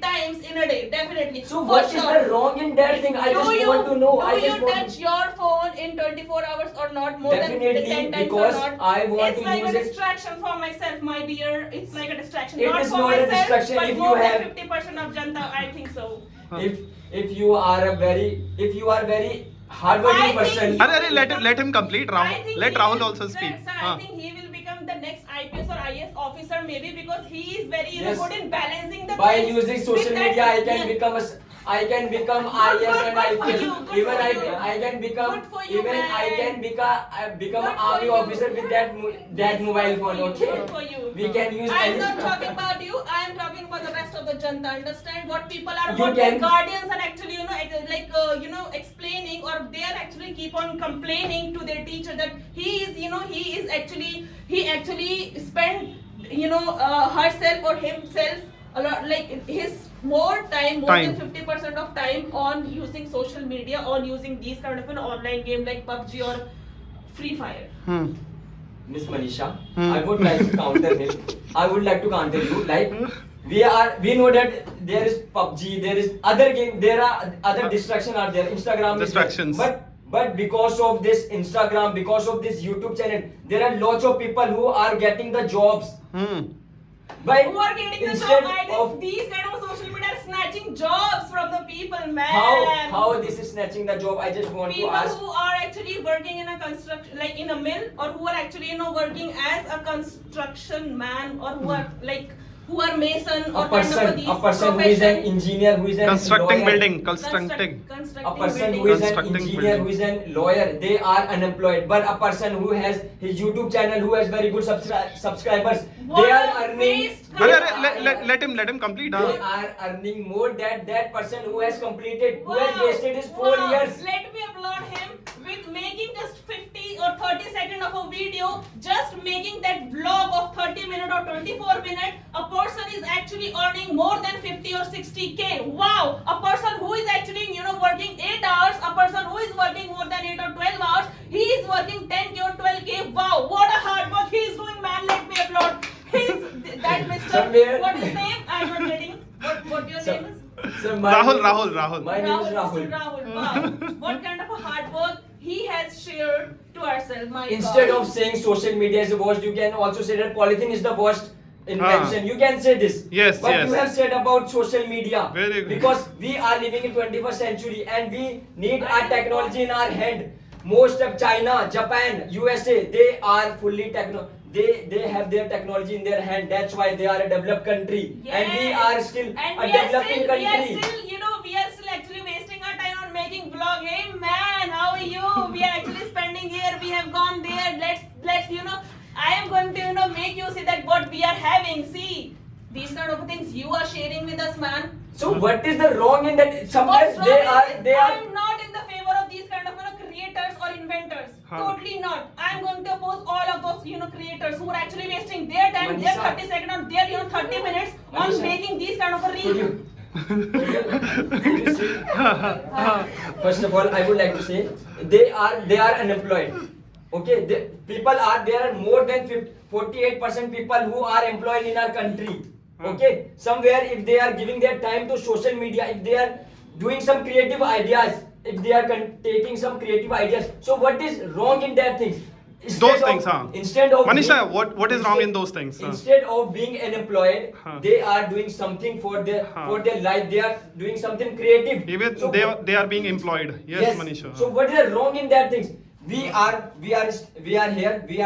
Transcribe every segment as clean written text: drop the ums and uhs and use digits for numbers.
times in a day, definitely. So For what is sure. the wrong in that thing? I just want to know. Do you touch your phone in 24 hours or not? More Definitely, than 10 times because or not? I want it's to like use a it. distraction for myself, my dear. It's like a distraction. It not is for not a myself, distraction but if you more have- than 50% of Janta, I think so. If you are very hardworking I think person. you अरे will let become- him complete. I Rahul, think let he Rahul will- also speak. Sir, I think he will become the next IPS or IS officer maybe because he is very Yes. good in balancing the By things using social with that- media, I can Yeah. become IS and Good for IPS. you, good Even for I you. I can become Good for you, even man. I can become Good for army you. officer with that Yes, mobile good for phone. you, Okay. good for you. We can use I am any. not talking about you. I am talking about the rest of the Janta. Understand what people are, You what their can- guardians are actually, explaining, or they are actually keep on complaining to their teacher that he actually spend, herself or himself a lot, like his more than Time. 50% of time on using social media, on using these kind of an online game like PUBG or Free Fire. Hmm. Miss Manisha, Hmm. I would like to counter him. I would like to counter you. Like we know that there is PUBG, there is other game, there are other distractions are there. Instagram is there. Distractions. But because of this Instagram, because of this YouTube channel, there are lots of people who are getting the jobs. Hmm. By Who are getting the instead job? I think of these kind of social media are snatching jobs from the people, man. how this is snatching the job, I just want People to ask. who are actually working in a construction, like in a mill, or who are actually working as a construction man, or who are mason or A kind of these person who is an profession. engineer, who is an Constructing lawyer. building. Constructing. A person who is an Constructing engineer, building. who is a lawyer, they are unemployed. But a person who has his YouTube channel, who has very good subscribers, they are earning. Let him complete. They Huh? are earning more than that person who has completed, who has Wow, wasted his 4 wow. years. Let me applaud him with making just 50 or 30 seconds of a video, just making that vlog of 30 minutes or 24 minutes. A person is actually earning more than 50 or 60k. Wow! A person who is actually working 8 hours, a person who is working more than 8 or 12 hours, he is working 10k or 12k. Wow! What a hard work he is doing, man. Let me applaud. That Mr. Somewhere- What is his name? I'm not getting. What your name is? So Rahul. My name is Mr. Rahul. Rahul. Wow. What kind of a hard work he has shared to ourselves, my Instead God. of saying social media is the worst, you can also say that polythene is the worst invention. You can say this. Yes, but yes. you have said about social media. Very good. Because we are living in 21st century and we need our technology in our hand. Most of China, Japan, USA, they are fully they have their technology in their hand. That's why they are a developed country. And we Yes. are still And a developing country. we are still actually wasting our time on making vlog. Hey man, how are you? We are actually spending here. We have gone there. Let's I am going to make you see that what we are having. See these kind of things you are sharing with us, man. So what is the wrong in that? What's Sometimes wrong they is are this? I am not in the favor of these kind of creators or inventors. Huh. Totally not. I am going to oppose all of those creators who are actually wasting their time, their Manisha. 30 seconds, or their 30 minutes on Manisha. making these kind of a Could reel. you say- First of all, I would like to say they are unemployed. Okay, there are more than 48% people who are employed in our country. Okay, somewhere if they are giving their time to social media, if they are doing some creative ideas, if they are taking some creative ideas, so what is wrong in that thing? Those things, huh? Instead of Manisha, being- what is wrong in those things? Huh? Instead of being unemployed, Huh. they are doing something for their Huh. life. They are doing something creative. Even So they are being employed. Yes, Manisha. So what is wrong in that things? We are here. We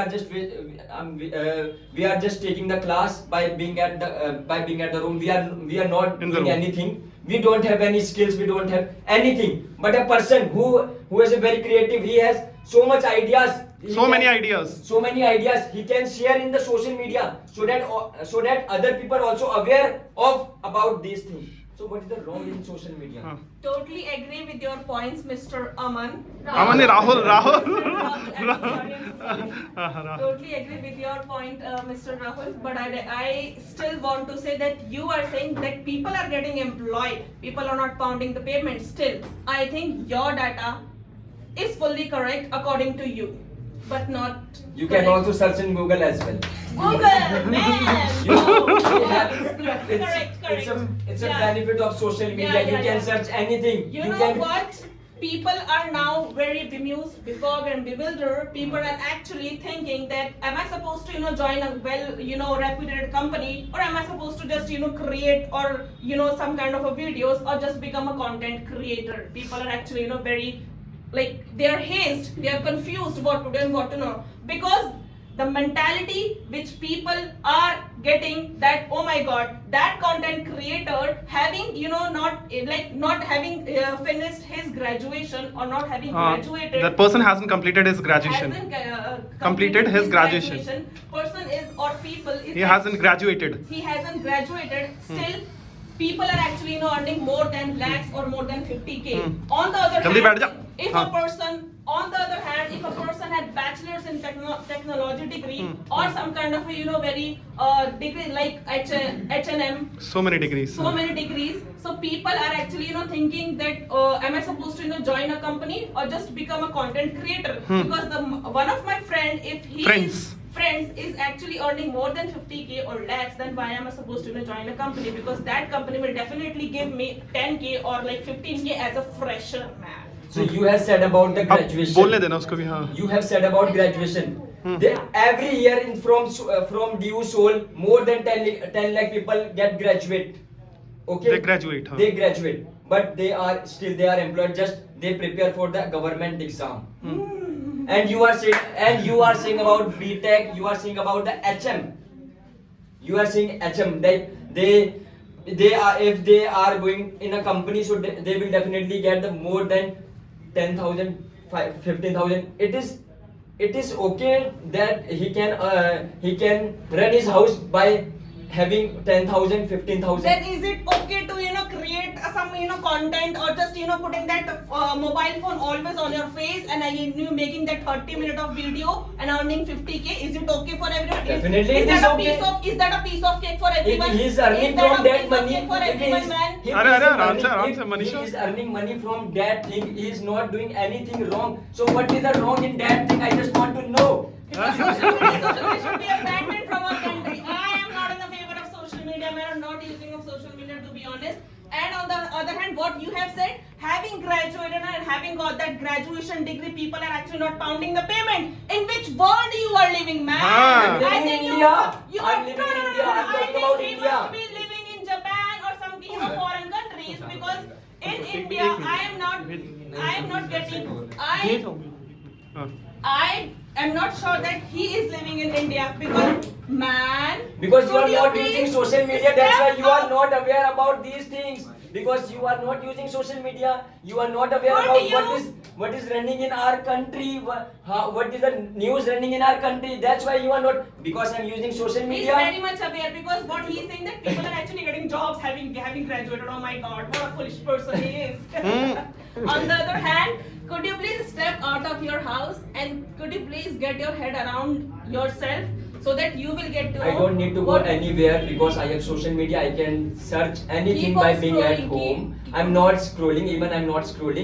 are just taking the class by being at the room. We are not In the doing room. anything. We don't have any skills. We don't have anything. But a person who is a very creative, he has so much ideas. So many ideas. So many ideas he can share in the social media, so that other people are also aware of about these things. So what is the wrong in social media? Huh. Totally agree with your points, Mr. Aman. Aman nahi, Rahul. I'm sorry. Rahul. Totally agree with your point, Mr. Rahul. But I still want to say that you are saying that people are getting employed. People are not pounding the pavement. Still, I think your data is fully correct according to you. but not. You can also search in Google as well. Google, man. You know, No. we have- Correct. It's a Yeah. benefit of social media. Yeah, You yeah, can yeah. search anything. You know can, what? People are now very bemused, befogged, and bewildered. People are actually thinking that, am I supposed to, join a well, reputed company, or am I supposed to just, create or, some kind of a videos, or just become a content creator? People are actually, very, like, they are hazed, they are confused what to do and what to know, because the mentality which people are getting, that oh my god, that content creator having not having finished his graduation, or not having graduated, That person hasn't completed his graduation. hasn't Completed his graduation. person is, or people is, He hasn't graduated. he hasn't graduated, still people are actually earning more than lakhs or more than 50k. On the other Jaldi baith ja. hand, if Haan. a person had bachelor's in technology degree, or some kind of very degree like H&M, So many degrees. so many degrees, so people are actually thinking that am I supposed to join a company or just become a content creator? Because one of my friend, if he friends is actually earning more than 50k or lakhs, then why am I supposed to join a company? Because that company will definitely give me 10k or like 15k as a fresher, man. So you have said about the अब graduation. बोलने देना उसको भी हाँ. You have said about graduation. Every year from DU Seoul, more than 10 lakh people get graduate. Okay. They graduate, huh? They graduate, but they are employed. Just they prepare for the government exam. And you are saying about BTech. You are saying about the HM. You are saying HM. They are, if they are going in a company, so they will definitely get the more than 10,000, 15,000. It is okay that he can run his house by having 10,000, 15,000. Then is it okay to create some content, or just putting that mobile phone always on your face, and making that 30 minutes of video and earning 50k? Is it okay for everyone? Definitely is it is that a okay. Is that a piece of cake for everyone? If he is earning Is that from a that piece of money, cake for if he everyone, is- man? if Arre, he is arre, earning- आराम से, if Manisha. he is earning money from that thing, he is not doing anything wrong. So what is the wrong in that thing? I just want to know. Because social media should be abandoned from our country. I am not in the favor of social media. I am not using of social media, to be honest. And on the other hand, what you have said, having graduated and having got that graduation degree, people are actually not pounding the payment. In which world you are living, man? Ah. I I'm think living you in are. India. You I'm are. living No, in no, no, India. no, I'm I talking think about he India. must be living in Japan or some foreign countries, because in India, I am not getting. हाँ. I am not sure that he is living in India, because man. Because you are could not please using social media, that's why step you are up? not aware about these things. Because you are not using social media, you are not aware Could about you- what is running in our country, what is the news running in our country. That's why you are not. Because I'm using social He's media. very much aware, because what he's saying that people are actually getting jobs having graduated. Oh my God, what a foolish person he is. On the other hand, could you please step out of your house and could you please get your head around yourself, so that you will get to know I don't need to go what- anywhere because I have social media. I can search anything Keep on by being at scrolling, home. keep I'm not scrolling, even I'm not scrolling.